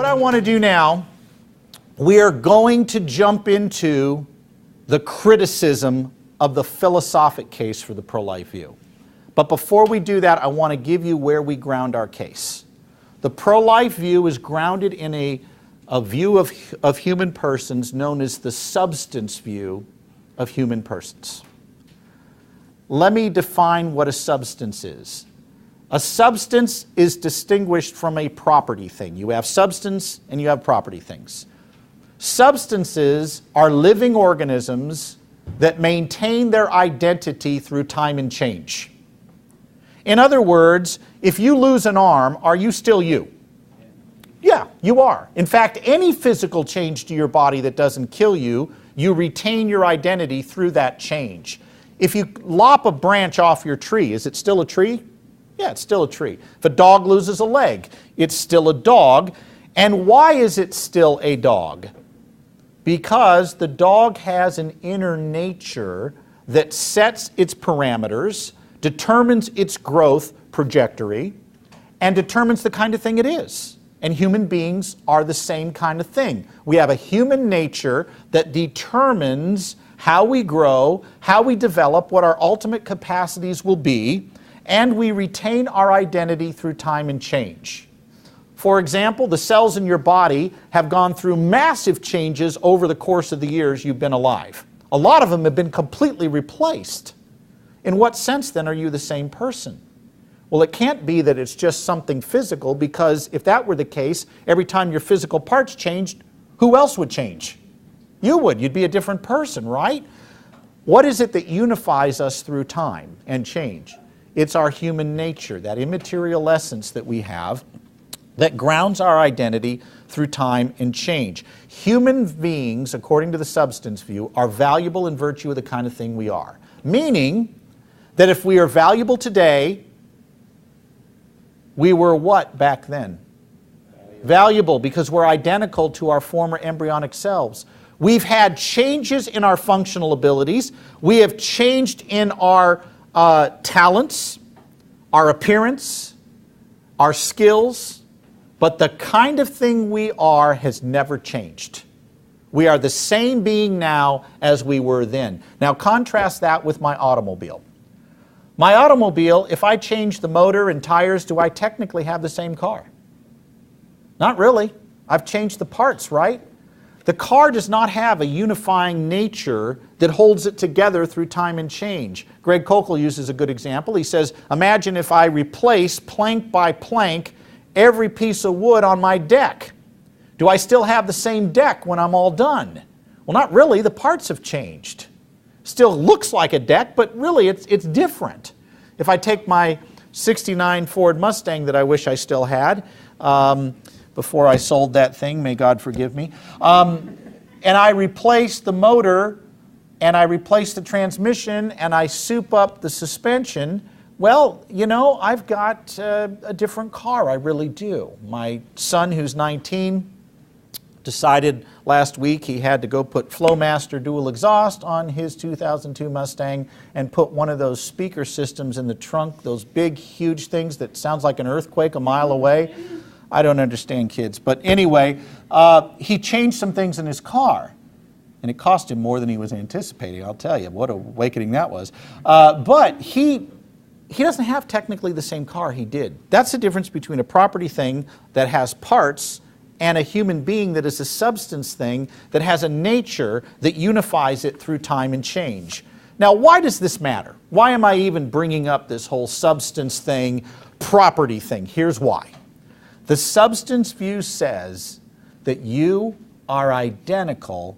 What I want to do now, we are going to jump into the criticism of the philosophic case for the pro-life view. But before we do that, I want to give you where we ground our case. The pro-life view is grounded in a view of human persons known as the substance view of human persons. Let me define what a substance is. A substance is distinguished from a property thing. You have substance and you have property things. Substances are living organisms that maintain their identity through time and change. In other words, if you lose an arm, are you still you? Yeah, you are. In fact, any physical change to your body that doesn't kill you, you retain your identity through that change. If you lop a branch off your tree, is it still a tree? Yeah, it's still a tree. If a dog loses a leg, it's still a dog. And why is it still a dog? Because the dog has an inner nature that sets its parameters, determines its growth trajectory, and determines the kind of thing it is. And human beings are the same kind of thing. We have a human nature that determines how we grow, how we develop, what our ultimate capacities will be, and we retain our identity through time and change. For example, the cells in your body have gone through massive changes over the course of the years you've been alive. A lot of them have been completely replaced. In what sense, then, are you the same person? Well, it can't be that it's just something physical, because if that were the case, every time your physical parts changed, who else would change? You would. You'd be a different person, right? What is it that unifies us through time and change? It's our human nature, that immaterial essence that we have that grounds our identity through time and change. Human beings, according to the substance view, are valuable in virtue of the kind of thing we are. Meaning that if we are valuable today, we were what back then? Valuable, because we're identical to our former embryonic selves. We've had changes in our functional abilities. We have changed in our talents, our appearance, our skills, but the kind of thing we are has never changed. We are the same being now as we were then. Now contrast that with my automobile. My automobile, if I change the motor and tires, do I technically have the same car? Not really. I've changed the parts, right? The car does not have a unifying nature that holds it together through time and change. Greg Kokel uses a good example. He says, imagine if I replace plank by plank every piece of wood on my deck. Do I still have the same deck when I'm all done? Well, not really. The parts have changed. Still looks like a deck, but really it's different. If I take my '69 Ford Mustang that I wish I still had, before I sold that thing, may God forgive me, and I replace the motor, and I replace the transmission, and I soup up the suspension, well, you know, I've got a different car, I really do. My son, who's 19, decided last week he had to go put Flowmaster dual exhaust on his 2002 Mustang and put one of those speaker systems in the trunk, those big, huge things that sounds like an earthquake a mile away. I don't understand kids. But anyway, he changed some things in his car. And it cost him more than he was anticipating, I'll tell you. What a awakening that was. But he doesn't have technically the same car he did. That's the difference between a property thing that has parts and a human being that is a substance thing that has a nature that unifies it through time and change. Now, why does this matter? Why am I even bringing up this whole substance thing, property thing? Here's why. The substance view says that you are identical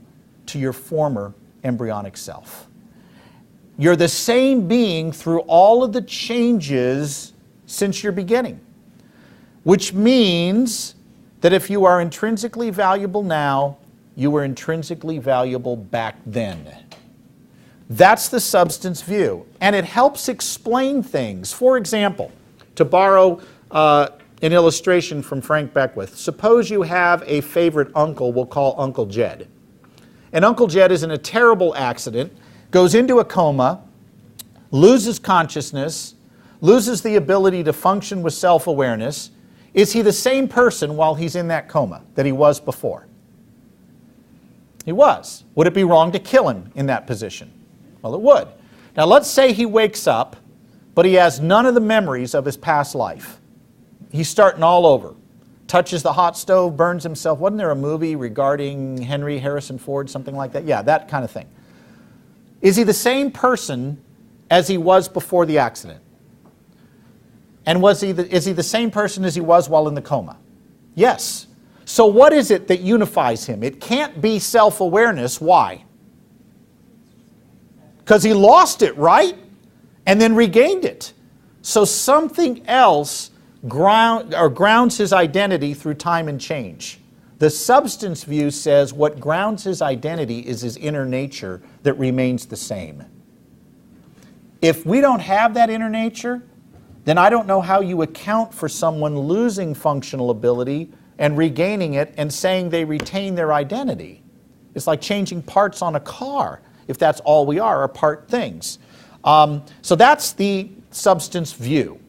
to your former embryonic self. You're the same being through all of the changes since your beginning, which means that if you are intrinsically valuable now, you were intrinsically valuable back then. That's the substance view, and it helps explain things. For example, to borrow an illustration from Frank Beckwith, suppose you have a favorite uncle we'll call Uncle Jed. And Uncle Jed is in a terrible accident, goes into a coma, loses consciousness, loses the ability to function with self-awareness, Is he the same person while he's in that coma that he was before? He was. Would it be wrong to kill him in that position? Well, it would. Now let's say he wakes up, but he has none of the memories of his past life. He's starting all over. Touches the hot stove, burns himself. Wasn't there a movie regarding Henry Harrison Ford, something like that? Yeah, that kind of thing. Is he the same person as he was before the accident? And is he the same person as he was while in the coma? Yes. So what is it that unifies him? It can't be self-awareness. Why? Because he lost it, right? And then regained it. So something else grounds his identity through time and change. The substance view says what grounds his identity is his inner nature that remains the same. If we don't have that inner nature, then I don't know how you account for someone losing functional ability and regaining it and saying they retain their identity. It's like changing parts on a car, if that's all we are part things. So that's the substance view.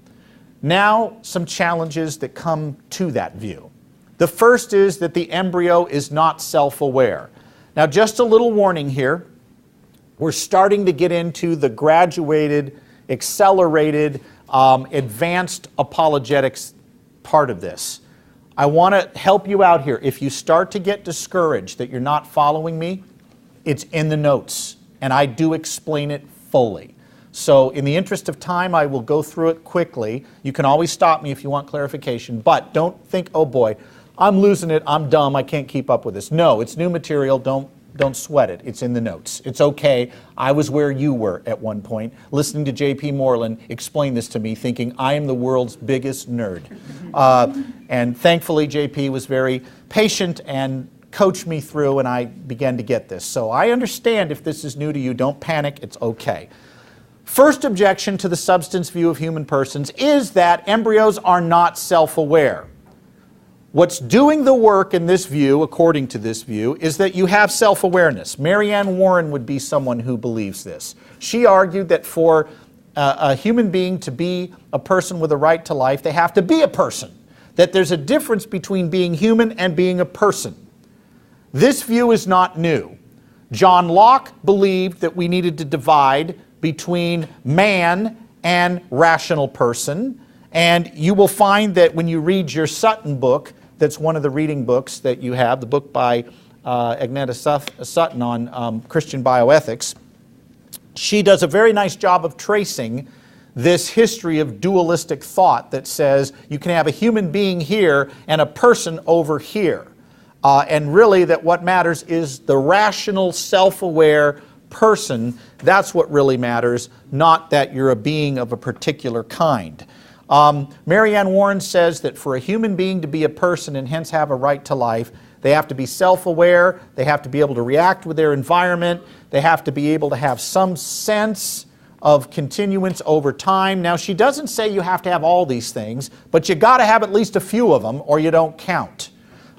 Now, some challenges that come to that view. The first is that the embryo is not self-aware. Now, just a little warning here. We're starting to get into the graduated, accelerated, advanced apologetics part of this. I want to help you out here. If you start to get discouraged that you're not following me, it's in the notes, and I do explain it fully. So in the interest of time, I will go through it quickly. You can always stop me if you want clarification, but don't think, oh boy, I'm losing it, I'm dumb, I can't keep up with this. No, it's new material, don't sweat it. It's in the notes. It's okay. I was where you were at one point, listening to J.P. Moreland explain this to me, thinking I am the world's biggest nerd. And thankfully, J.P. was very patient and coached me through, and I began to get this. So I understand if this is new to you. Don't panic. It's okay. First objection to the substance view of human persons is that embryos are not self-aware. What's doing the work in this view, according to this view, is that you have self-awareness. Marianne Warren would be someone who believes this. She argued that for a human being to be a person with a right to life, they have to be a person. That there's a difference between being human and being a person. This view is not new. John Locke believed that we needed to divide between man and rational person. And you will find that when you read your Sutton book, that's one of the reading books that you have, the book by Agneta Sutton on Christian bioethics, she does a very nice job of tracing this history of dualistic thought that says you can have a human being here and a person over here. And really that what matters is the rational, self-aware person. That's what really matters, not that you're a being of a particular kind. Marianne Warren says that for a human being to be a person and hence have a right to life, they have to be self-aware, they have to be able to react with their environment, they have to be able to have some sense of continuance over time. Now, she doesn't say you have to have all these things, but you got to have at least a few of them or you don't count.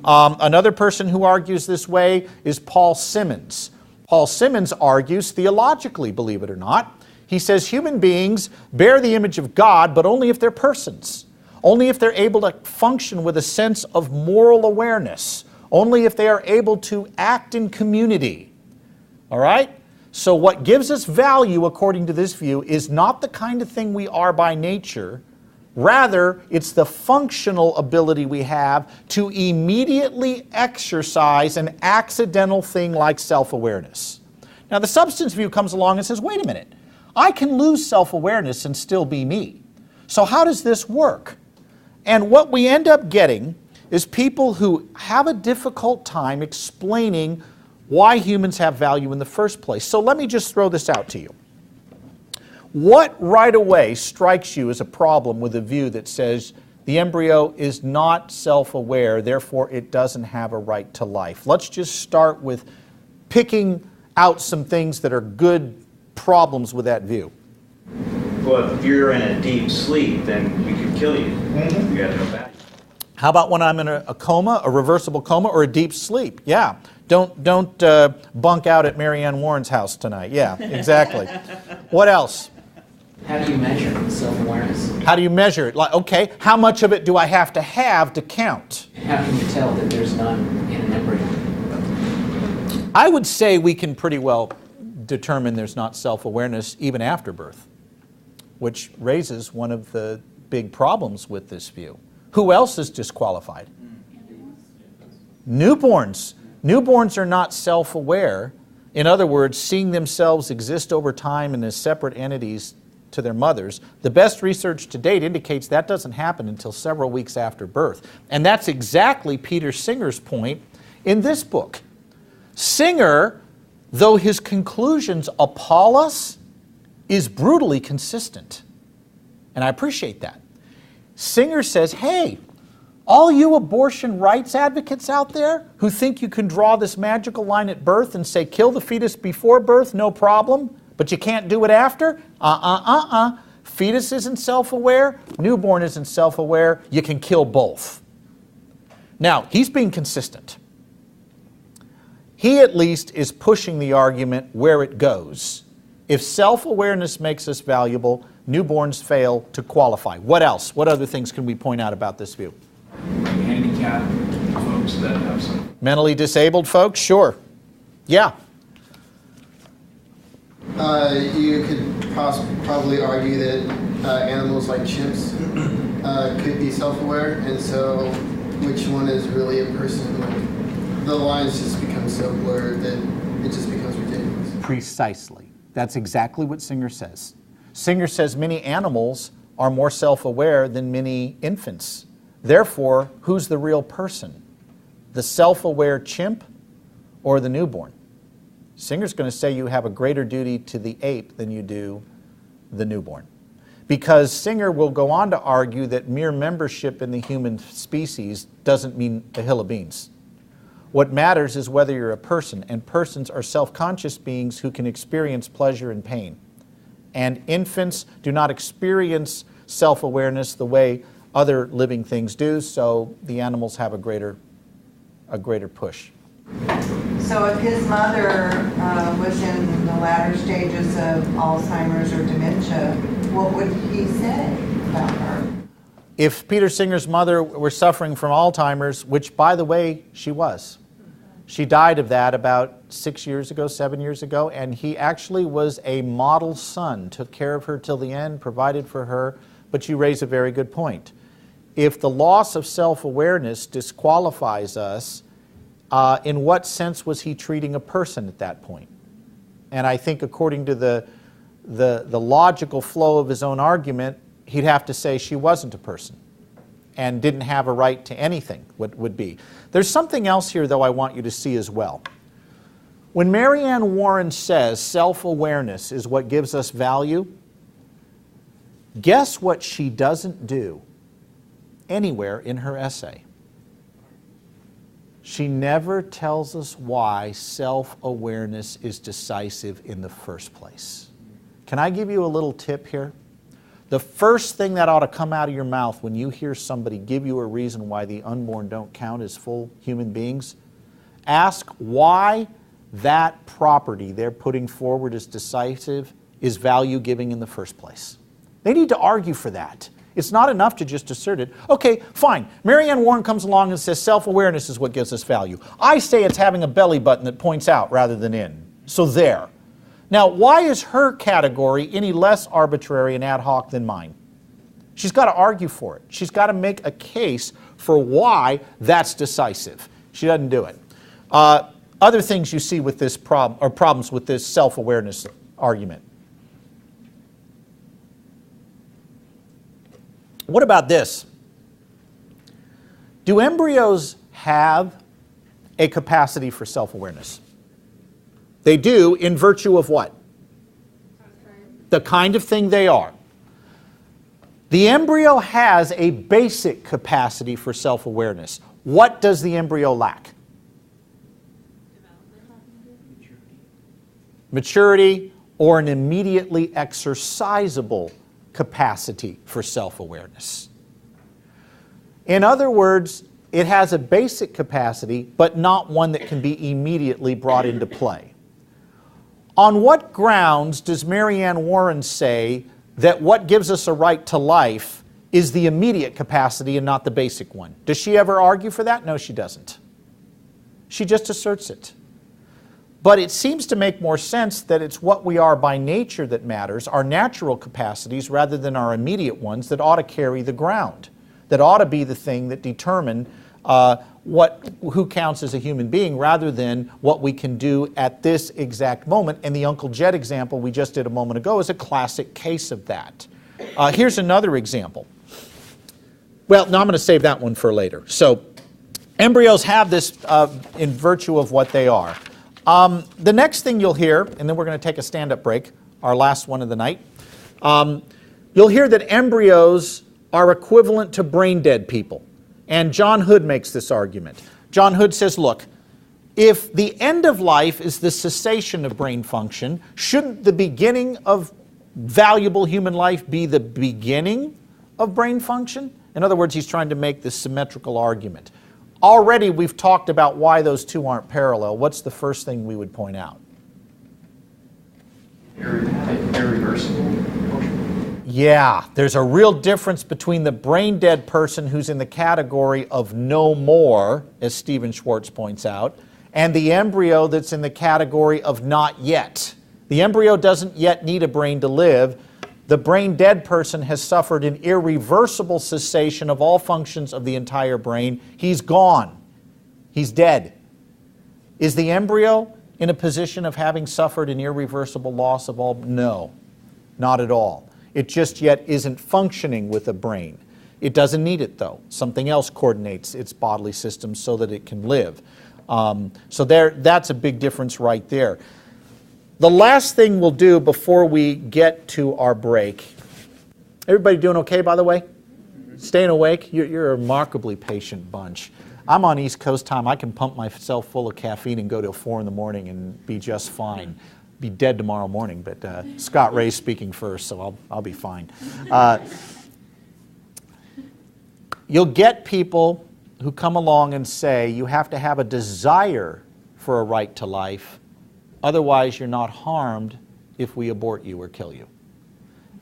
Another person who argues this way is Paul Simmons. Paul Simmons argues theologically, believe it or not. He says human beings bear the image of God, but only if they're persons. Only if they're able to function with a sense of moral awareness. Only if they are able to act in community. All right? So what gives us value, according to this view, is not the kind of thing we are by nature. Rather, it's the functional ability we have to immediately exercise an accidental thing like self-awareness. Now, the substance view comes along and says, wait a minute. I can lose self-awareness and still be me. So how does this work? And what we end up getting is people who have a difficult time explaining why humans have value in the first place. So let me just throw this out to you. What right away strikes you as a problem with a view that says the embryo is not self-aware, therefore it doesn't have a right to life? Let's just start with picking out some things that are good problems with that view. Well, if you're in a deep sleep, then we could kill you. You got no value. How about when I'm in a coma, a reversible coma, or a deep sleep? Yeah. Don't bunk out at Marianne Warren's house tonight. Yeah, exactly. What else? How do you measure self-awareness? How do you measure it? Like, okay, how much of it do I have to count? How can you tell that there's none in an embryo? I would say we can pretty well determine there's not self-awareness even after birth, which raises one of the big problems with this view. Who else is disqualified? Newborns. Newborns are not self-aware. In other words, seeing themselves exist over time and as separate entities to their mothers. The best research to date indicates that doesn't happen until several weeks after birth. And that's exactly Peter Singer's point in this book. Singer, though his conclusions appall us, is brutally consistent. And I appreciate that. Singer says, hey, all you abortion rights advocates out there who think you can draw this magical line at birth and say, kill the fetus before birth, no problem, but you can't do it after? Fetus isn't self-aware, newborn isn't self-aware, you can kill both. Now, he's being consistent. He at least is pushing the argument where it goes. If self-awareness makes us valuable, newborns fail to qualify. What else? What other things can we point out about this view? Handicapped folks that have some... Mentally disabled folks? Sure. Yeah. You could probably argue that animals like chimps could be self-aware, and so which one is really a person? Like, the lines just become so blurred that it just becomes ridiculous. Precisely. That's exactly what Singer says. Singer says many animals are more self-aware than many infants. Therefore, who's the real person? The self-aware chimp or the newborn? Singer's going to say you have a greater duty to the ape than you do the newborn. Because Singer will go on to argue that mere membership in the human species doesn't mean a hill of beans. What matters is whether you're a person, and persons are self-conscious beings who can experience pleasure and pain. And infants do not experience self-awareness the way other living things do, so the animals have a greater push. So if his mother was in the latter stages of Alzheimer's or dementia, what would he say about her? If Peter Singer's mother were suffering from Alzheimer's, which, by the way, she was. She died of that about 6 years ago, 7 years ago, and he actually was a model son, took care of her till the end, provided for her, but you raise a very good point. If the loss of self-awareness disqualifies us, in what sense was he treating a person at that point? And I think according to the logical flow of his own argument, he'd have to say she wasn't a person and didn't have a right to anything, would be. There's something else here, though, I want you to see as well. When Marianne Warren says self-awareness is what gives us value, guess what she doesn't do anywhere in her essay? She never tells us why self-awareness is decisive in the first place. Can I give you a little tip here? The first thing that ought to come out of your mouth when you hear somebody give you a reason why the unborn don't count as full human beings, ask why that property they're putting forward as decisive is value-giving in the first place. They need to argue for that. It's not enough to just assert it. Okay, fine. Marianne Warren comes along and says self-awareness is what gives us value. I say it's having a belly button that points out rather than in. So there. Now, why is her category any less arbitrary and ad hoc than mine? She's got to argue for it. She's got to make a case for why that's decisive. She doesn't do it. Other things you see with this problem, or problems with this self-awareness argument. What about this? Do embryos have a capacity for self-awareness? They do in virtue of what? The kind of thing they are. The embryo has a basic capacity for self-awareness. What does the embryo lack? Maturity or an immediately exercisable capacity for self-awareness. In other words, it has a basic capacity, but not one that can be immediately brought into play. On what grounds does Marianne Warren say that what gives us a right to life is the immediate capacity and not the basic one. Does she ever argue for that? No, she doesn't. She just asserts it. But it seems to make more sense that it's what we are by nature that matters, our natural capacities rather than our immediate ones, that ought to carry the ground, that ought to be the thing that determine who counts as a human being rather than what we can do at this exact moment. And the Uncle Jed example we just did a moment ago is a classic case of that. Here's another example. Well, no, I'm going to save that one for later. So embryos have this in virtue of what they are. The next thing you'll hear, and then we're going to take a stand-up break, our last one of the night, you'll hear that embryos are equivalent to brain-dead people. And John Hood makes this argument. John Hood says, look, if the end of life is the cessation of brain function, shouldn't the beginning of valuable human life be the beginning of brain function? In other words, he's trying to make this symmetrical argument. Already we've talked about why those two aren't parallel. What's the first thing we would point out? Irreversible. Yeah, there's a real difference between the brain-dead person who's in the category of no more, as Stephen Schwartz points out, and the embryo that's in the category of not yet. The embryo doesn't yet need a brain to live. The brain-dead person has suffered an irreversible cessation of all functions of the entire brain. He's gone. He's dead. Is the embryo in a position of having suffered an irreversible loss of all? No, not at all. It just yet isn't functioning with a brain. It doesn't need it, though. Something else coordinates its bodily system so that it can live. That's a big difference right there. The last thing we'll do before we get to our break. Everybody doing okay, by the way? Staying awake? You're a remarkably patient bunch. I'm on East Coast time. I can pump myself full of caffeine and go till 4 in the morning and be just fine. Be dead tomorrow morning, but Scott Ray's speaking first, so I'll be fine. You'll get people who come along and say you have to have a desire for a right to life, otherwise you're not harmed if we abort you or kill you.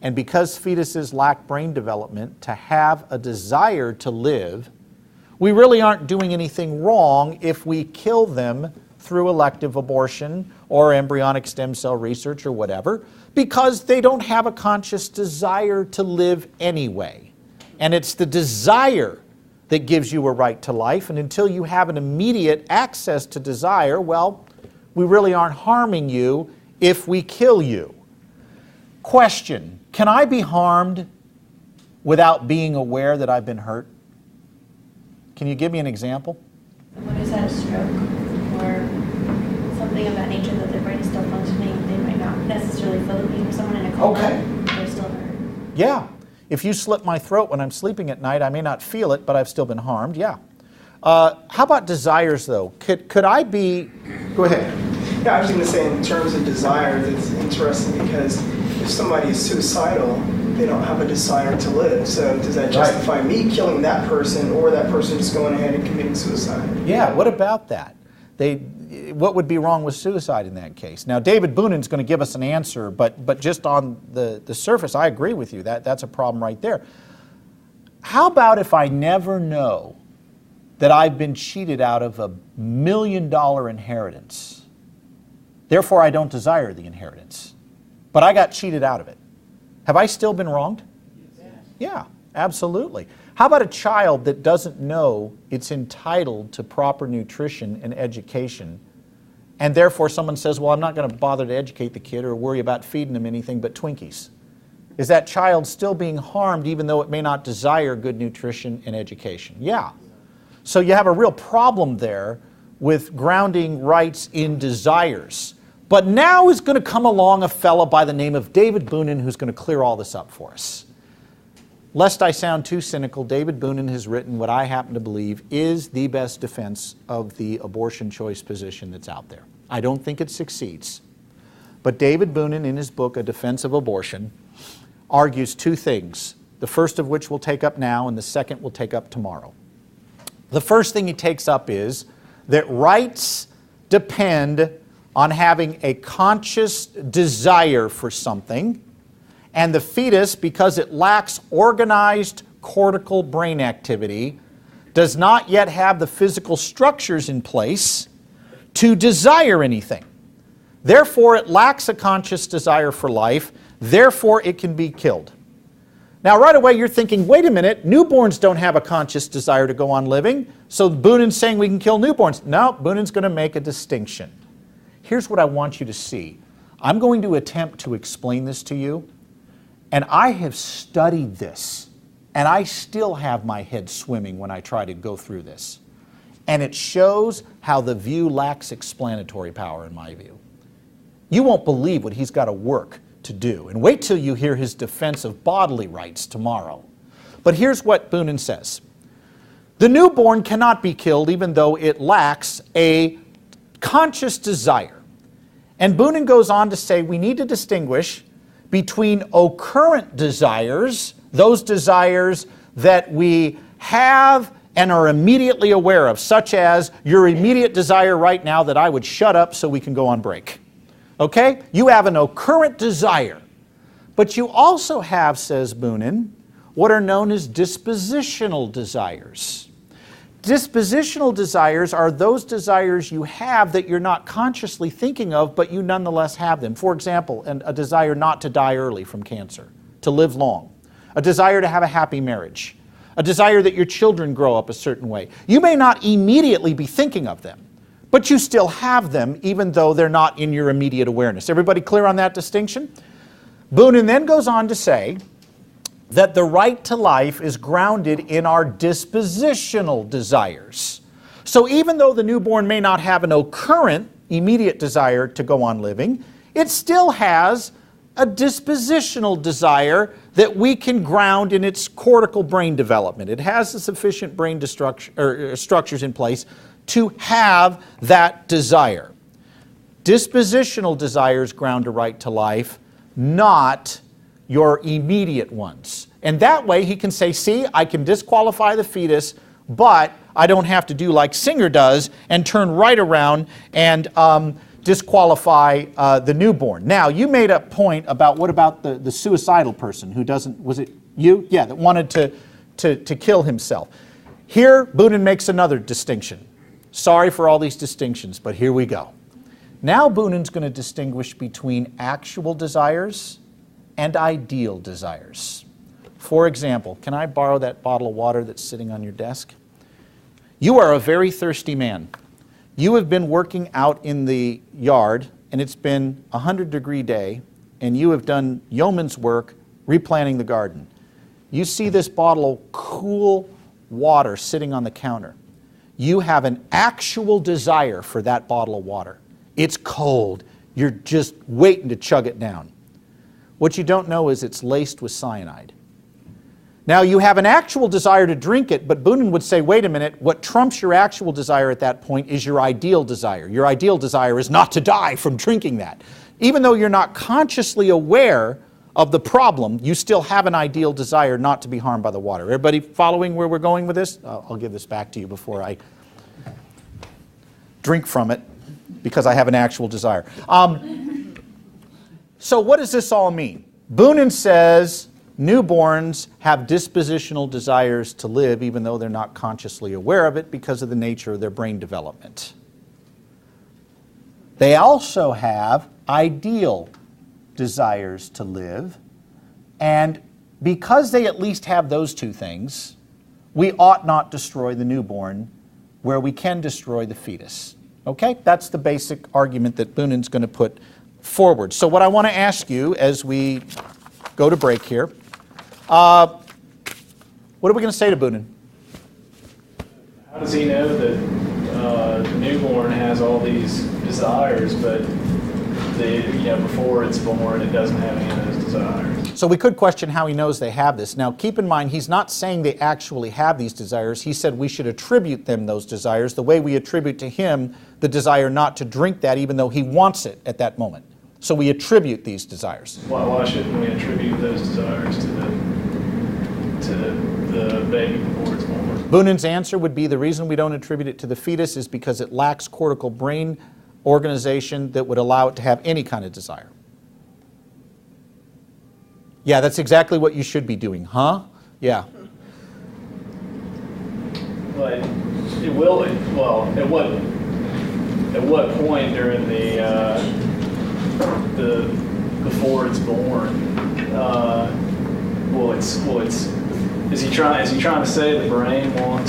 And because fetuses lack brain development to have a desire to live, we really aren't doing anything wrong if we kill them through elective abortion or embryonic stem cell research or whatever, because they don't have a conscious desire to live anyway. And it's the desire that gives you a right to life, and until you have an immediate access to desire, well, we really aren't harming you if we kill you. Question, can I be harmed without being aware that I've been hurt? Can you give me an example? Someone who's had a stroke or something of that nature that their brain is still functioning, they might not necessarily feel the pain. Or someone in a coma, they're still hurt. Yeah. If you slit my throat when I'm sleeping at night, I may not feel it, but I've still been harmed. Yeah. How about desires, though? Could I be... Go ahead. Yeah, I was going to say in terms of desires, it's interesting because if somebody is suicidal, they don't have a desire to live. So does that justify me killing that person or that person just going ahead and committing suicide? Yeah, what about that? What would be wrong with suicide in that case? Now, David Boonen's going to give us an answer, but just on the surface, I agree with you. That's a problem right there. How about if I never know that I've been cheated out of $1 million inheritance? Therefore, I don't desire the inheritance. But I got cheated out of it. Have I still been wronged? Yes. Yeah, absolutely. How about a child that doesn't know it's entitled to proper nutrition and education, and therefore someone says, well, I'm not going to bother to educate the kid or worry about feeding him anything but Twinkies? Is that child still being harmed even though it may not desire good nutrition and education? Yeah. So you have a real problem there with grounding rights in desires. But now is going to come along a fellow by the name of David Boonen who's going to clear all this up for us. Lest I sound too cynical, David Boonen has written what I happen to believe is the best defense of the abortion choice position that's out there. I don't think it succeeds. But David Boonen, in his book, A Defense of Abortion, argues two things, the first of which we'll take up now and the second we'll take up tomorrow. The first thing he takes up is that rights depend on having a conscious desire for something, And the fetus, because it lacks organized cortical brain activity, does not yet have the physical structures in place to desire anything. Therefore, it lacks a conscious desire for life. Therefore, it can be killed. Now, right away, you're thinking, wait a minute, newborns don't have a conscious desire to go on living, so Boonen's saying we can kill newborns. No, Boonen's going to make a distinction. Here's what I want you to see. I'm going to attempt to explain this to you, and I have studied this, and I still have my head swimming when I try to go through this. And it shows how the view lacks explanatory power, in my view. You won't believe what he's got to work to do. And wait till you hear his defense of bodily rights tomorrow. But here's what Boonen says. The newborn cannot be killed even though it lacks a conscious desire. And Boonen goes on to say we need to distinguish between occurrent desires, those desires that we have and are immediately aware of, such as your immediate desire right now that I would shut up so we can go on break. Okay? You have an occurrent desire. But you also have, says Boonen, what are known as dispositional desires. Dispositional desires are those desires you have that you're not consciously thinking of, but you nonetheless have them. For example, a desire not to die early from cancer, to live long. A desire to have a happy marriage. A desire that your children grow up a certain way. You may not immediately be thinking of them, but you still have them even though they're not in your immediate awareness. Everybody clear on that distinction? Boonen then goes on to say that the right to life is grounded in our dispositional desires. So even though the newborn may not have an occurrent, immediate desire to go on living, it still has a dispositional desire that we can ground in its cortical brain development. It has the sufficient brain structures in place to have that desire. Dispositional desires ground a right to life, not your immediate ones. And that way he can say, see, I can disqualify the fetus, but I don't have to do like Singer does and turn right around and disqualify the newborn. Now, you made a point about what about the suicidal person who doesn't, was it you? Yeah, that wanted to kill himself. Here, Boonen makes another distinction. Sorry for all these distinctions, but here we go. Now Boonen's going to distinguish between actual desires and ideal desires. For example, can I borrow that bottle of water that's sitting on your desk? You are a very thirsty man. You have been working out in the yard, and it's been a 100-degree day, and you have done yeoman's work replanting the garden. You see this bottle of cool water sitting on the counter. You have an actual desire for that bottle of water. It's cold. You're just waiting to chug it down. What you don't know is it's laced with cyanide. Now, you have an actual desire to drink it, but Boonen would say, wait a minute, what trumps your actual desire at that point is your ideal desire. Your ideal desire is not to die from drinking that. Even though you're not consciously aware of the problem, you still have an ideal desire not to be harmed by the water. Everybody following where we're going with this? I'll give this back to you before I drink from it, because I have an actual desire. So what does this all mean? Boonen says newborns have dispositional desires to live even though they're not consciously aware of it because of the nature of their brain development. They also have ideal desires to live, and because they at least have those two things, we ought not destroy the newborn where we can destroy the fetus. Okay? That's the basic argument that Boonen's going to put forward. So what I want to ask you as we go to break here, what are we going to say to Boonen? How does he know that the newborn has all these desires, but before it's born, it doesn't have any of those desires? So we could question how he knows they have this. Now, keep in mind, he's not saying they actually have these desires. He said we should attribute them those desires the way we attribute to him the desire not to drink that, even though he wants it at that moment. So we attribute these desires. Why shouldn't we attribute those desires to the baby before it's born? Boonen's answer would be the reason we don't attribute it to the fetus is because it lacks cortical brain organization that would allow it to have any kind of desire. Yeah, that's exactly what you should be doing, huh? Yeah. But it will, well, at what point during the before it's born, is he trying to say the brain won't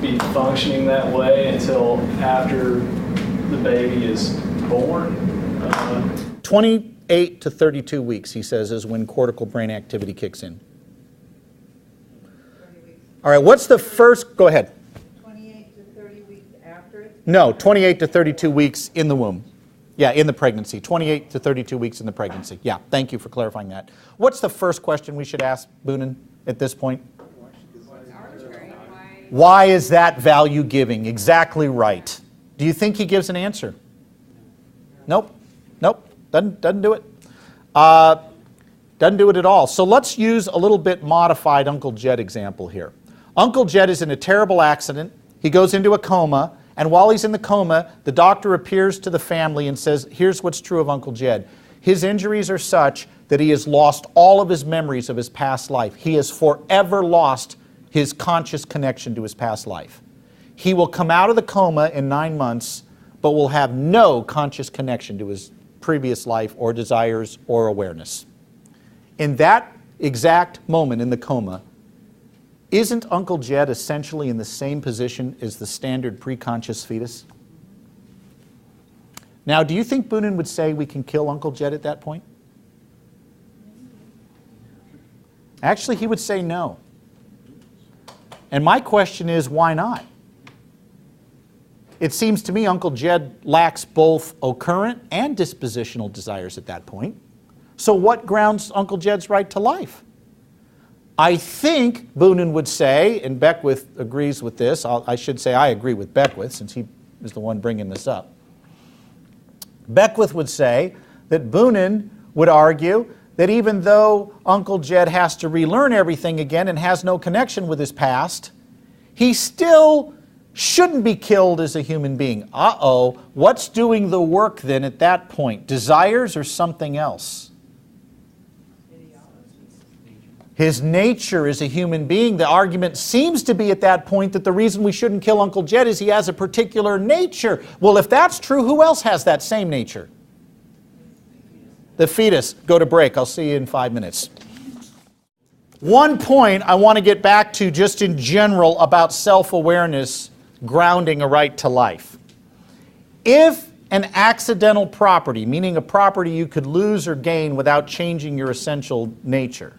be functioning that way until after the baby is born? 28 to 32 weeks, he says, is when cortical brain activity kicks in. All right, what's the first, go ahead. 28 to 30 weeks after it? No, 28 to 32 weeks in the womb. Yeah, in the pregnancy. 28 to 32 weeks in the pregnancy. Yeah, thank you for clarifying that. What's the first question we should ask Boonin at this point? Why is that value giving? Exactly right. Do you think he gives an answer? Nope. Nope. Doesn't do it. Doesn't do it at all. So let's use a little bit modified Uncle Jed example here. Uncle Jed is in a terrible accident. He goes into a coma, and while he's in the coma, the doctor appears to the family and says, here's what's true of Uncle Jed. His injuries are such that he has lost all of his memories of his past life. He has forever lost his conscious connection to his past life. He will come out of the coma in 9 months, but will have no conscious connection to his previous life or desires or awareness. In that exact moment in the coma, isn't Uncle Jed essentially in the same position as the standard preconscious fetus? Now, do you think Boonin would say we can kill Uncle Jed at that point? Actually, he would say no. And my question is, why not? It seems to me Uncle Jed lacks both occurrent and dispositional desires at that point. So what grounds Uncle Jed's right to life? I think Boonin would say, and Beckwith agrees with this, I should say I agree with Beckwith since he is the one bringing this up. Beckwith would say that Boonin would argue that even though Uncle Jed has to relearn everything again and has no connection with his past, he still shouldn't be killed as a human being. Uh-oh, what's doing the work then at that point? Desires or something else? His nature as a human being. The argument seems to be at that point that the reason we shouldn't kill Uncle Jed is he has a particular nature. Well, if that's true, who else has that same nature? The fetus. Go to break. I'll see you in 5 minutes. One point I want to get back to just in general about self-awareness grounding a right to life. If an accidental property, meaning a property you could lose or gain without changing your essential nature,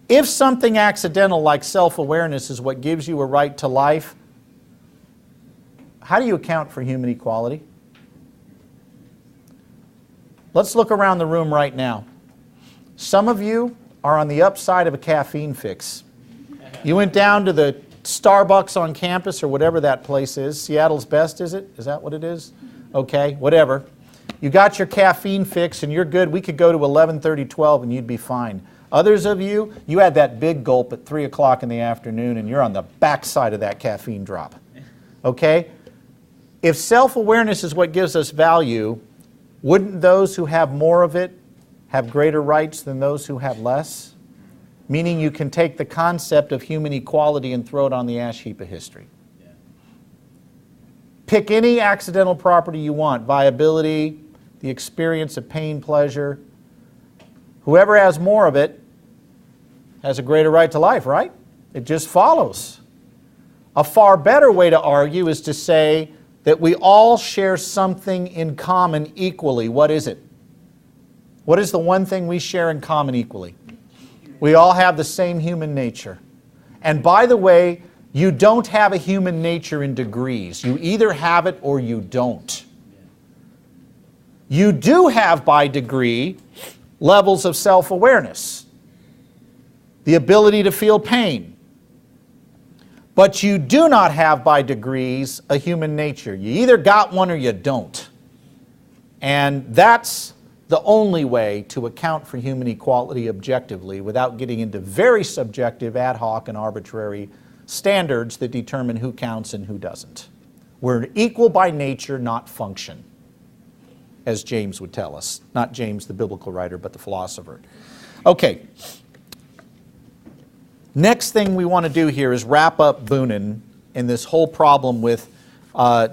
if something accidental like self-awareness is what gives you a right to life, how do you account for human equality? Let's look around the room right now. Some of you are on the upside of a caffeine fix. You went down to the Starbucks on campus or whatever that place is. Seattle's Best, is it? Is that what it is? Okay, whatever. You got your caffeine fix and you're good. We could go to 11:30, 12 and you'd be fine. Others of you, you had that big gulp at 3 o'clock in the afternoon and you're on the backside of that caffeine drop. Okay? If self-awareness is what gives us value, wouldn't those who have more of it have greater rights than those who have less? Meaning you can take the concept of human equality and throw it on the ash heap of history. Pick any accidental property you want, viability, the experience of pain, pleasure. Whoever has more of it has a greater right to life, right? It just follows. A far better way to argue is to say that we all share something in common equally. What is it? What is the one thing we share in common equally? We all have the same human nature. And by the way, you don't have a human nature in degrees. You either have it or you don't. You do have by degree levels of self-awareness, the ability to feel pain. But you do not have by degrees a human nature. You either got one or you don't. And that's the only way to account for human equality objectively without getting into very subjective, ad hoc, and arbitrary standards that determine who counts and who doesn't. We're equal by nature, not function, as James would tell us. Not James, the biblical writer, but the philosopher. Okay. Next thing we want to do here is wrap up Boonin in this whole problem with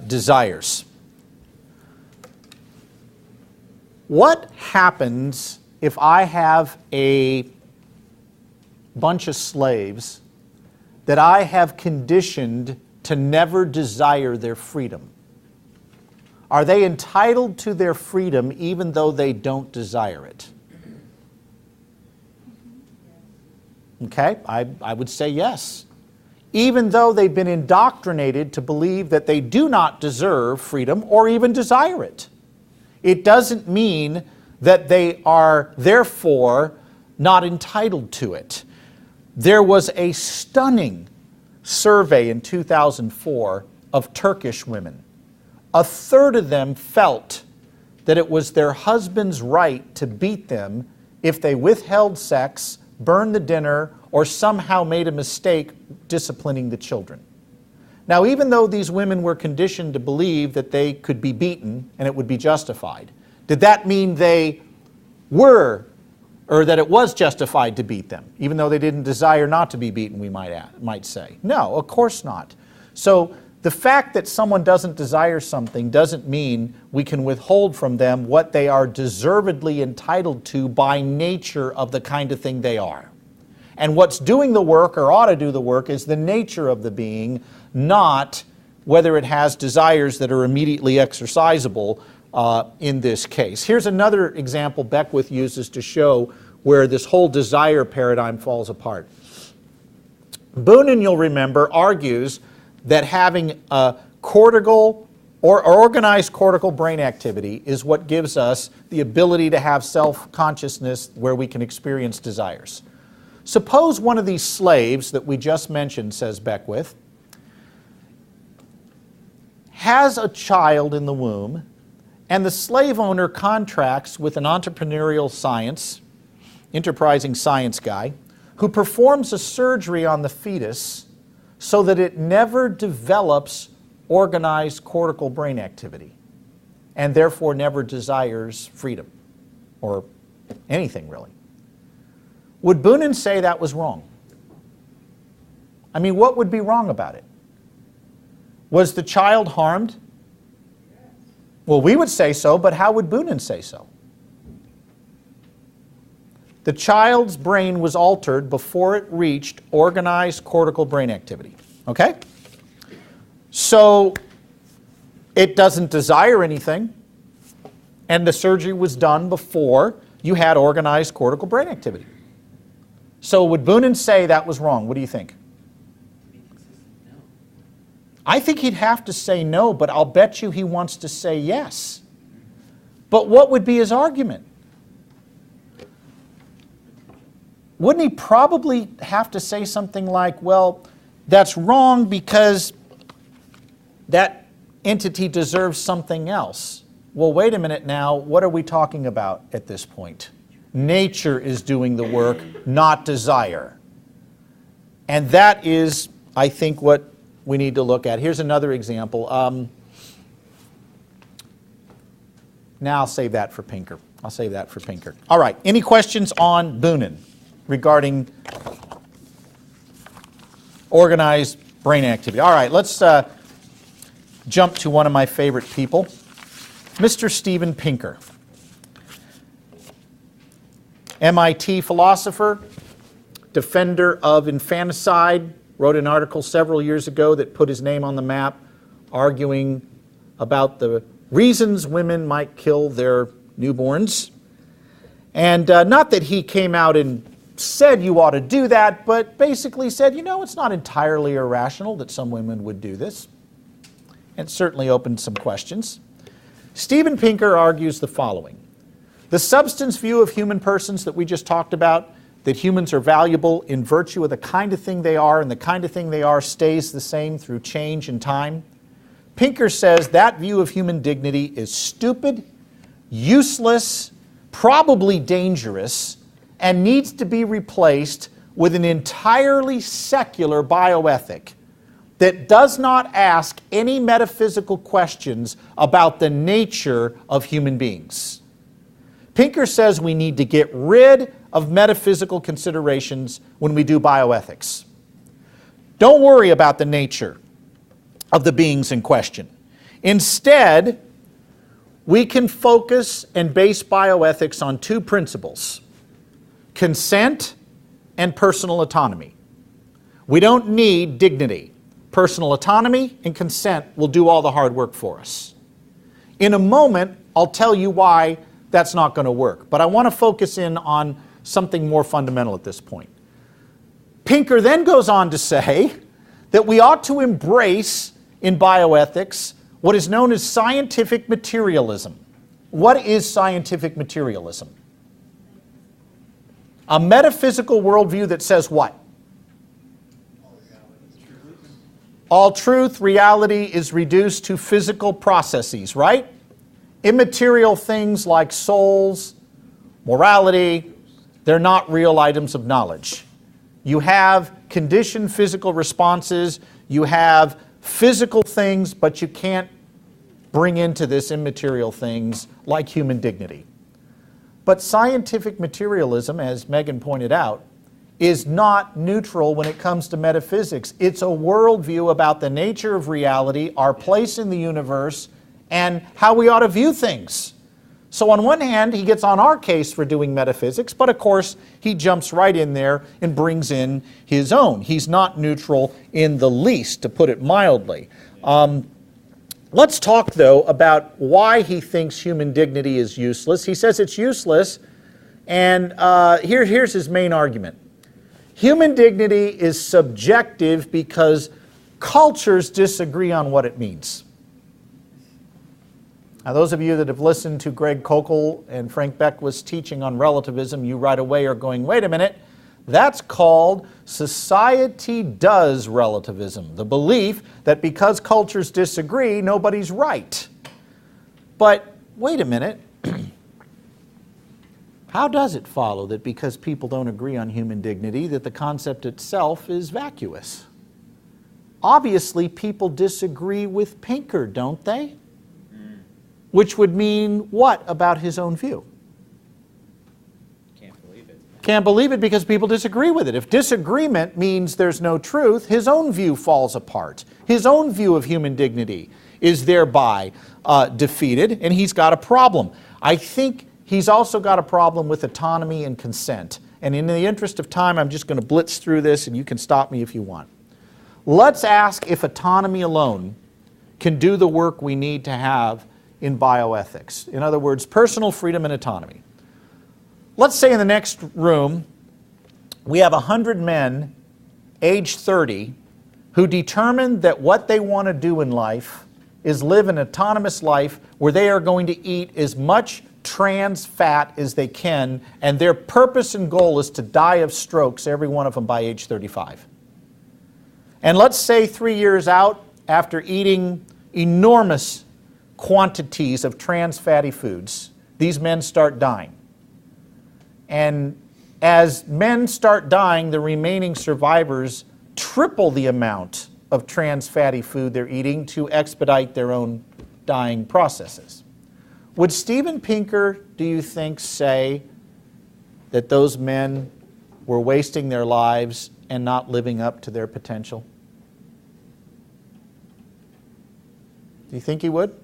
desires. What happens if I have a bunch of slaves that I have conditioned to never desire their freedom? Are they entitled to their freedom even though they don't desire it? Okay, I would say yes. Even though they've been indoctrinated to believe that they do not deserve freedom or even desire it. It doesn't mean that they are therefore not entitled to it. There was a stunning survey in 2004 of Turkish women. A third of them felt that it was their husband's right to beat them if they withheld sex, burned the dinner, or somehow made a mistake disciplining the children. Now, even though these women were conditioned to believe that they could be beaten and it would be justified, did that mean they were, or that it was justified to beat them, even though they didn't desire not to be beaten, we might say? No, of course not. So the fact that someone doesn't desire something doesn't mean we can withhold from them what they are deservedly entitled to by nature of the kind of thing they are. And what's doing the work, or ought to do the work, is the nature of the being, not whether it has desires that are immediately exercisable in this case. Here's another example Beckwith uses to show where this whole desire paradigm falls apart. Boonin, you'll remember, argues that having a cortical or organized cortical brain activity is what gives us the ability to have self-consciousness where we can experience desires. Suppose one of these slaves that we just mentioned, says Beckwith, has a child in the womb, and the slave owner contracts with an entrepreneurial enterprising science guy, who performs a surgery on the fetus so that it never develops organized cortical brain activity, and therefore never desires freedom, or anything really. Would Boonin say that was wrong? I mean, what would be wrong about it? Was the child harmed? Well, we would say so, but how would Boonin say so? The child's brain was altered before it reached organized cortical brain activity. Okay? So it doesn't desire anything, and the surgery was done before you had organized cortical brain activity. So would Boonin say that was wrong? What do you think? I think he'd have to say no, but I'll bet you he wants to say yes. But what would be his argument? Wouldn't he probably have to say something like, well, that's wrong because that entity deserves something else? Well, wait a minute now, what are we talking about at this point? Nature is doing the work, not desire. And that is, I think, what we need to look at. Here's another example. Now I'll save that for Pinker. All right, any questions on Boonin regarding organized brain activity? All right, let's jump to one of my favorite people, Mr. Steven Pinker. MIT philosopher, defender of infanticide, wrote an article several years ago that put his name on the map, arguing about the reasons women might kill their newborns. And not that he came out and said you ought to do that, but basically said, you know, it's not entirely irrational that some women would do this. And certainly opened some questions. Steven Pinker argues the following. The substance view of human persons that we just talked about, that humans are valuable in virtue of the kind of thing they are, and the kind of thing they are stays the same through change and time. Pinker says that view of human dignity is stupid, useless, probably dangerous, and needs to be replaced with an entirely secular bioethic that does not ask any metaphysical questions about the nature of human beings. Pinker says we need to get rid of metaphysical considerations when we do bioethics. Don't worry about the nature of the beings in question. Instead, we can focus and base bioethics on two principles: consent and personal autonomy. We don't need dignity. Personal autonomy and consent will do all the hard work for us. In a moment, I'll tell you why that's not going to work, but I want to focus in on something more fundamental at this point. Pinker then goes on to say that we ought to embrace in bioethics what is known as scientific materialism. What is scientific materialism? A metaphysical worldview that says what? All truth, reality is reduced to physical processes, right? Immaterial things like souls, morality, they're not real items of knowledge. You have conditioned physical responses, you have physical things, but you can't bring into this immaterial things like human dignity. But scientific materialism, as Megan pointed out, is not neutral when it comes to metaphysics. It's a worldview about the nature of reality, our place in the universe, and how we ought to view things. So on one hand, he gets on our case for doing metaphysics, but of course, he jumps right in there and brings in his own. He's not neutral in the least, to put it mildly. Let's talk, though, about why he thinks human dignity is useless. He says it's useless, and here's his main argument. Human dignity is subjective because cultures disagree on what it means. Now, those of you that have listened to Greg Kokel and Frank Beckwith's teaching on relativism, you right away are going, wait a minute, that's called society does relativism, the belief that because cultures disagree, nobody's right. But wait a minute, how does it follow that because people don't agree on human dignity, that the concept itself is vacuous? Obviously, people disagree with Pinker, don't they? Which would mean what about his own view? Can't believe it. Can't believe it because people disagree with it. If disagreement means there's no truth, his own view falls apart. His own view of human dignity is thereby defeated, and he's got a problem. I think he's also got a problem with autonomy and consent. And in the interest of time, I'm just going to blitz through this, and you can stop me if you want. Let's ask if autonomy alone can do the work we need to have in bioethics. In other words, personal freedom and autonomy. Let's say in the next room, we have 100 men, age 30, who determined that what they want to do in life is live an autonomous life where they are going to eat as much trans fat as they can, and their purpose and goal is to die of strokes, every one of them by age 35. And let's say 3 years out, after eating enormous quantities of trans fatty foods, these men start dying. And as men start dying, the remaining survivors triple the amount of trans fatty food they're eating to expedite their own dying processes. Would Steven Pinker, do you think, say that those men were wasting their lives and not living up to their potential? Do you think he would?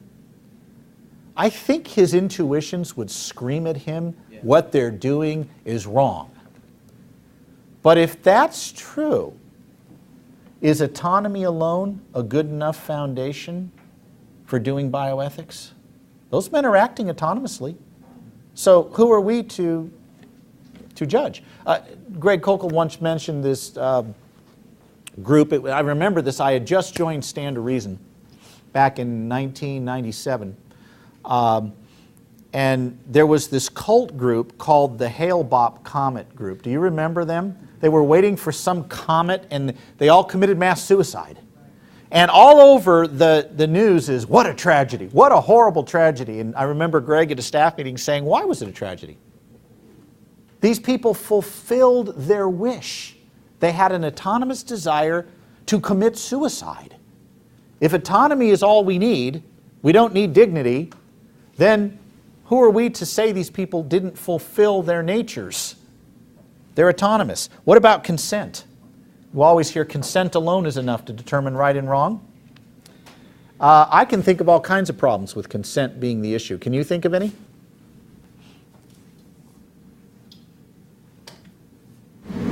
I think his intuitions would scream at him, what they're doing is wrong. But if that's true, is autonomy alone a good enough foundation for doing bioethics? Those men are acting autonomously. So who are we to judge? Greg Kokel once mentioned this group. I remember this. I had just joined Stand to Reason back in 1997. And there was this cult group called the Hale-Bopp Comet Group. Do you remember them? They were waiting for some comet, and they all committed mass suicide. And all over the news is, what a tragedy, what a horrible tragedy. And I remember Greg at a staff meeting saying, why was it a tragedy? These people fulfilled their wish. They had an autonomous desire to commit suicide. If autonomy is all we need, we don't need dignity, then who are we to say these people didn't fulfill their natures They're autonomous. What about consent? You always hear consent alone is enough to determine right and wrong. I can think of all kinds of problems with consent being the issue. Can you think of any?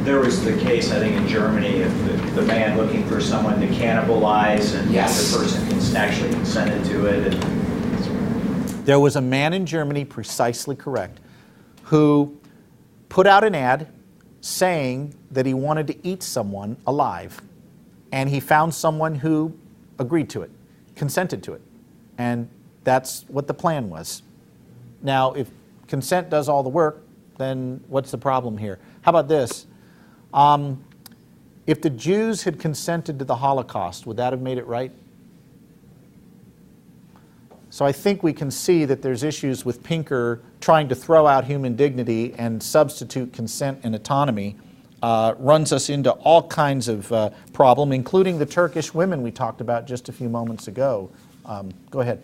There was the case, I think, in Germany of the man looking for someone to cannibalize, and Yes. the person actually consented to it. There was a man in Germany, precisely correct, who put out an ad saying that he wanted to eat someone alive. And he found someone who agreed to it, consented to it. And that's what the plan was. Now, if consent does all the work, then what's the problem here? How about this? If the Jews had consented to the Holocaust, would that have made it right? So I think we can see that there's issues with Pinker trying to throw out human dignity and substitute consent and autonomy. Runs us into all kinds of problem, including the Turkish women we talked about just a few moments ago. Go ahead.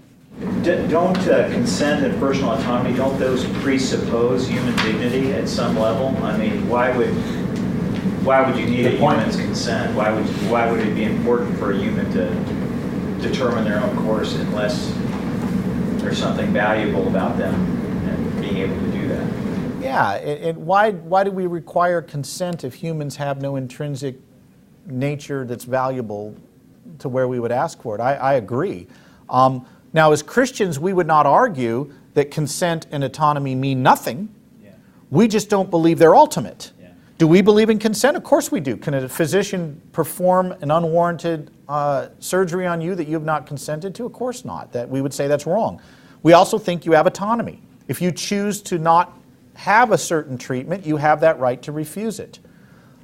Don't consent and personal autonomy, don't those presuppose human dignity at some level? I mean, why would you need a human's consent? Why would it be important for a human to determine their own course unless there's something valuable about them and being able to do that? Yeah, and why do we require consent if humans have no intrinsic nature that's valuable to where we would ask for it? I agree. Now, as Christians, we would not argue that consent and autonomy mean nothing. Yeah. We just don't believe they're ultimate. Yeah. Do we believe in consent? Of course we do. Can a physician perform an unwarranted surgery on you that you have not consented to? Of course not. That we would say that's wrong. We also think you have autonomy. If you choose to not have a certain treatment, you have that right to refuse it.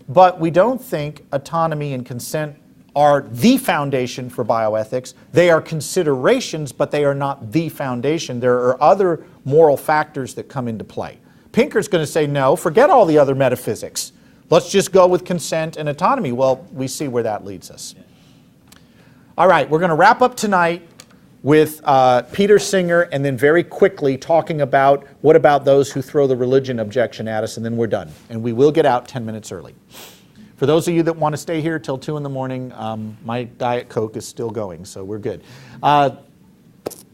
But we don't think autonomy and consent are the foundation for bioethics. They are considerations, but they are not the foundation. There are other moral factors that come into play. Pinker's going to say, no, forget all the other metaphysics. Let's just go with consent and autonomy. Well, we see where that leads us. All right, we're going to wrap up tonight with Peter Singer, and then very quickly talking about what about those who throw the religion objection at us, and then we're done. And we will get out 10 minutes early. For those of you that want to stay here till 2 in the morning, my Diet Coke is still going, so we're good.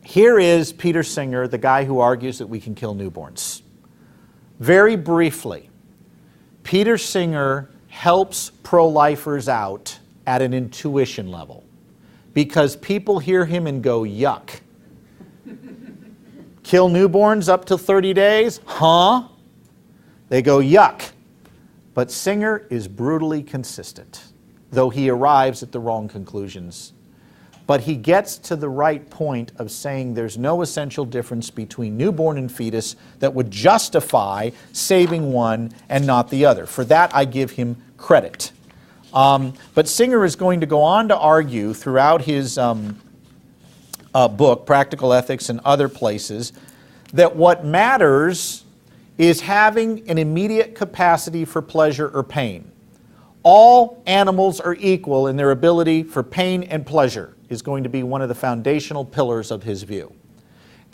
Here is Peter Singer, the guy who argues that we can kill newborns. Very briefly, Peter Singer helps pro-lifers out at an intuition level, because people hear him and go, yuck. Kill newborns up to 30 days? Huh? They go, yuck. But Singer is brutally consistent, though he arrives at the wrong conclusions. But he gets to the right point of saying there's no essential difference between newborn and fetus that would justify saving one and not the other. For that, I give him credit. But Singer is going to go on to argue throughout his book, Practical Ethics, and other places, that what matters is having an immediate capacity for pleasure or pain. All animals are equal in their ability for pain and pleasure is going to be one of the foundational pillars of his view.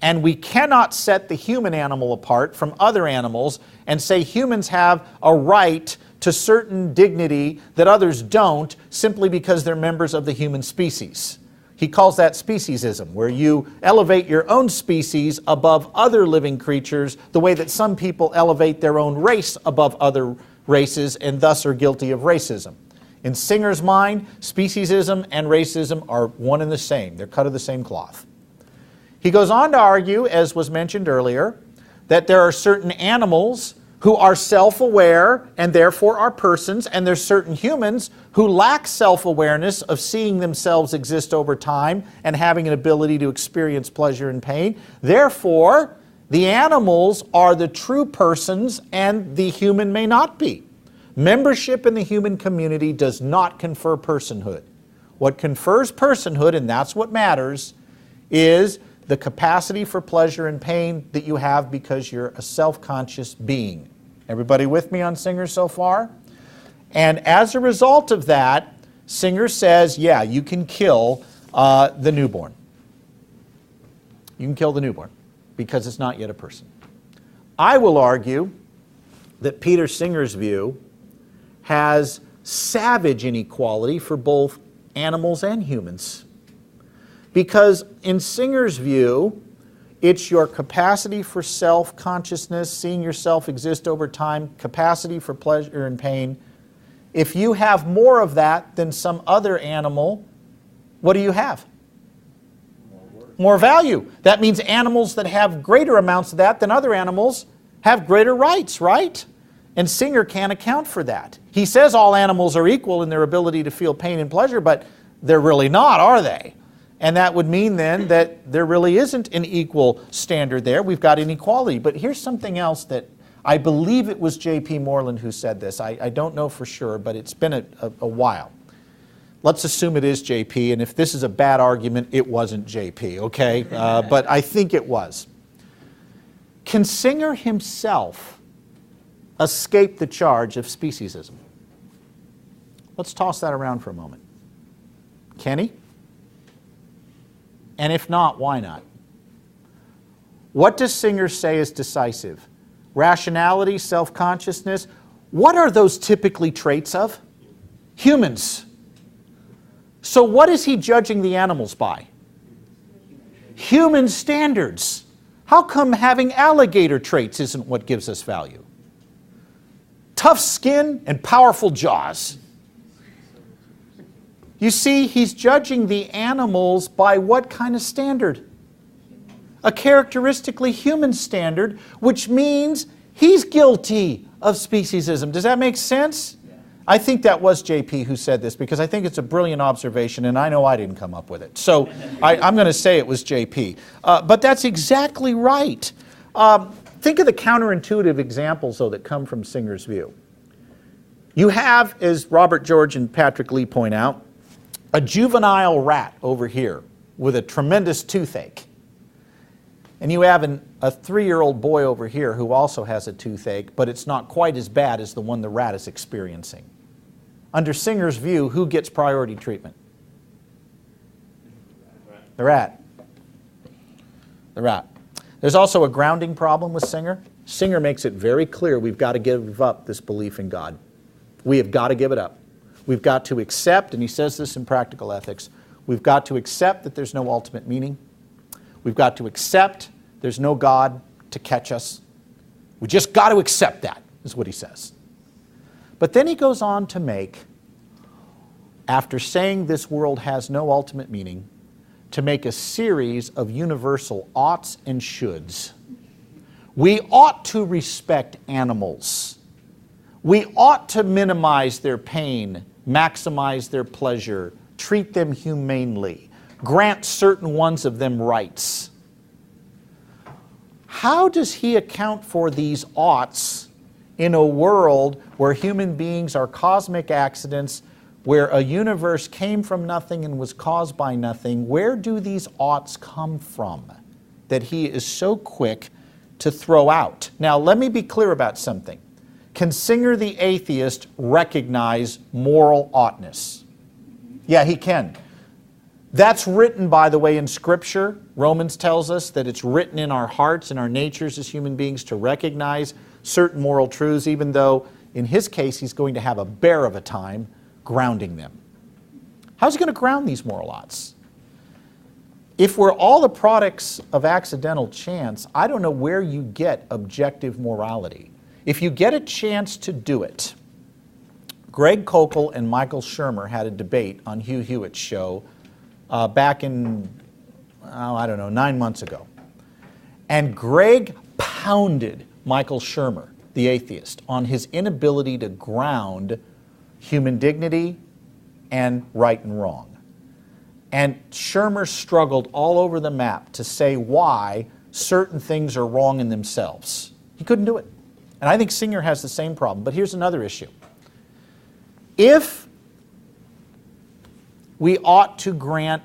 And we cannot set the human animal apart from other animals and say humans have a right to certain dignity that others don't simply because they're members of the human species. He calls that speciesism, where you elevate your own species above other living creatures the way that some people elevate their own race above other races and thus are guilty of racism. In Singer's mind, speciesism and racism are one and the same. They're cut of the same cloth. He goes on to argue, as was mentioned earlier, that there are certain animals who are self-aware and therefore are persons, and there's certain humans who lack self-awareness of seeing themselves exist over time and having an ability to experience pleasure and pain. Therefore, the animals are the true persons and the human may not be. Membership in the human community does not confer personhood. What confers personhood, and that's what matters, is the capacity for pleasure and pain that you have because you're a self-conscious being. Everybody with me on Singer so far? And as a result of that, Singer says, yeah, you can kill the newborn. You can kill the newborn because it's not yet a person. I will argue that Peter Singer's view has savage inequality for both animals and humans. Because in Singer's view, it's your capacity for self-consciousness, seeing yourself exist over time, capacity for pleasure and pain. If you have more of that than some other animal, what do you have? More value. That means animals that have greater amounts of that than other animals have greater rights, right? And Singer can't account for that. He says all animals are equal in their ability to feel pain and pleasure, but they're really not, are they? And that would mean then that there really isn't an equal standard there. We've got inequality. But here's something else that I believe it was J.P. Moreland who said this. I don't know for sure, but it's been a while. Let's assume it is J.P., and if this is a bad argument, it wasn't J.P., okay? But I think it was. Can Singer himself escape the charge of speciesism? Let's toss that around for a moment. Can he? And if not, why not? What does Singer say is decisive? Rationality, self-consciousness. What are those typically traits of? Humans. So what is he judging the animals by? Human standards. How come having alligator traits isn't what gives us value? Tough skin and powerful jaws. You see, he's judging the animals by what kind of standard? A characteristically human standard, which means he's guilty of speciesism. Does that make sense? Yeah. I think that was J.P. who said this, because I think it's a brilliant observation, and I know I didn't come up with it. So I'm going to say it was J.P. But that's exactly right. Think of the counterintuitive examples, though, that come from Singer's view. You have, as Robert George and Patrick Lee point out, a juvenile rat over here with a tremendous toothache. And you have a 3-year-old boy over here who also has a toothache, but it's not quite as bad as the one the rat is experiencing. Under Singer's view, who gets priority treatment? The rat. The rat. There's also a grounding problem with Singer. Singer makes it very clear we've got to give up this belief in God. We have got to give it up. We've got to accept, and he says this in Practical Ethics, we've got to accept that there's no ultimate meaning. We've got to accept there's no God to catch us. We just got to accept that, is what he says. But then he goes on to make, after saying this world has no ultimate meaning, to make a series of universal oughts and shoulds. We ought to respect animals. We ought to minimize their pain, maximize their pleasure, treat them humanely, grant certain ones of them rights. How does he account for these oughts in a world where human beings are cosmic accidents, where a universe came from nothing and was caused by nothing? Where do these oughts come from that he is so quick to throw out? Now, let me be clear about something. Can Singer the atheist recognize moral oughtness? Yeah, he can. That's written, by the way, in Scripture. Romans tells us that it's written in our hearts and our natures as human beings to recognize certain moral truths, even though in his case he's going to have a bear of a time grounding them. How's he going to ground these moral oughts? If we're all the products of accidental chance, I don't know where you get objective morality. If you get a chance to do it, Greg Koukl and Michael Shermer had a debate on Hugh Hewitt's show back in, 9 months ago. And Greg pounded Michael Shermer, the atheist, on his inability to ground human dignity and right and wrong. And Shermer struggled all over the map to say why certain things are wrong in themselves. He couldn't do it. And I think Singer has the same problem. But here's another issue. If we ought to grant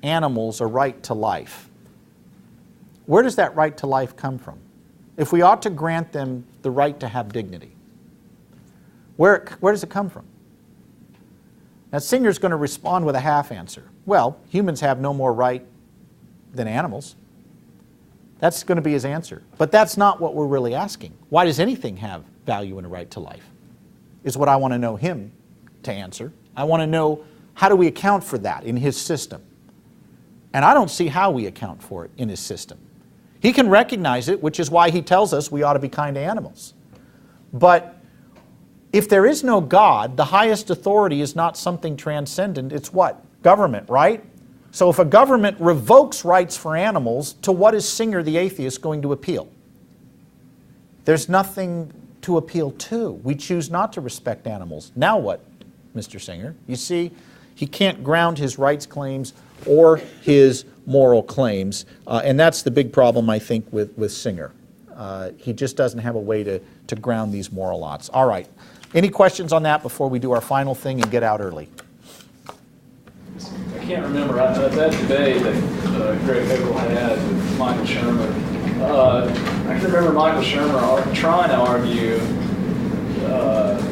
animals a right to life, where does that right to life come from? If we ought to grant them the right to have dignity, where does it come from? Now, Singer's going to respond with a half answer. Well, humans have no more right than animals. That's going to be his answer. But that's not what we're really asking. Why does anything have value and a right to life? Is what I want to know him to answer. I want to know, how do we account for that in his system? And I don't see how we account for it in his system. He can recognize it, which is why he tells us we ought to be kind to animals. But if there is no God, the highest authority is not something transcendent. It's what? Government, right? So if a government revokes rights for animals, to what is Singer the atheist going to appeal? There's nothing to appeal to. We choose not to respect animals. Now what, Mr. Singer? You see, he can't ground his rights claims or his moral claims, and that's the big problem, I think, with Singer. He just doesn't have a way to ground these moral lots. All right. Any questions on that before we do our final thing and get out early? I can't remember. That debate that Greg Hegel had with Michael Shermer, I can remember Michael Shermer trying to argue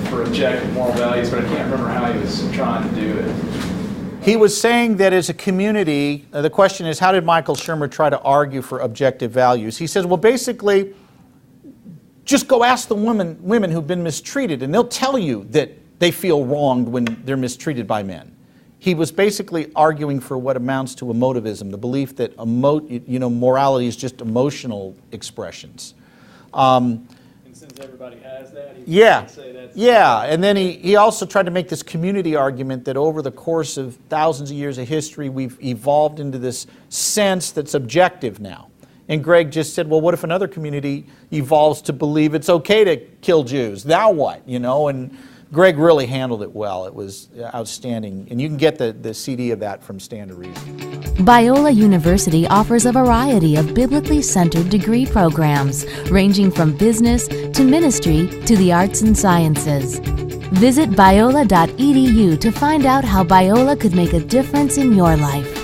for objective moral values, but I can't remember how he was trying to do it. He was saying that as a community, the question is, how did Michael Shermer try to argue for objective values? He says, well, basically, just go ask the women who've been mistreated, and they'll tell you that they feel wronged when they're mistreated by men. He was basically arguing for what amounts to emotivism, the belief that morality is just emotional expressions. And since everybody has that, he Yeah, say that's and then he also tried to make this community argument that over the course of thousands of years of history, we've evolved into this sense that's objective now. And Greg just said, well, what if another community evolves to believe it's okay to kill Jews? Now what? And Greg really handled it well. It was outstanding. And you can get the CD of that from Stand to Reason. Biola University offers a variety of biblically centered degree programs, ranging from business to ministry to the arts and sciences. Visit biola.edu to find out how Biola could make a difference in your life.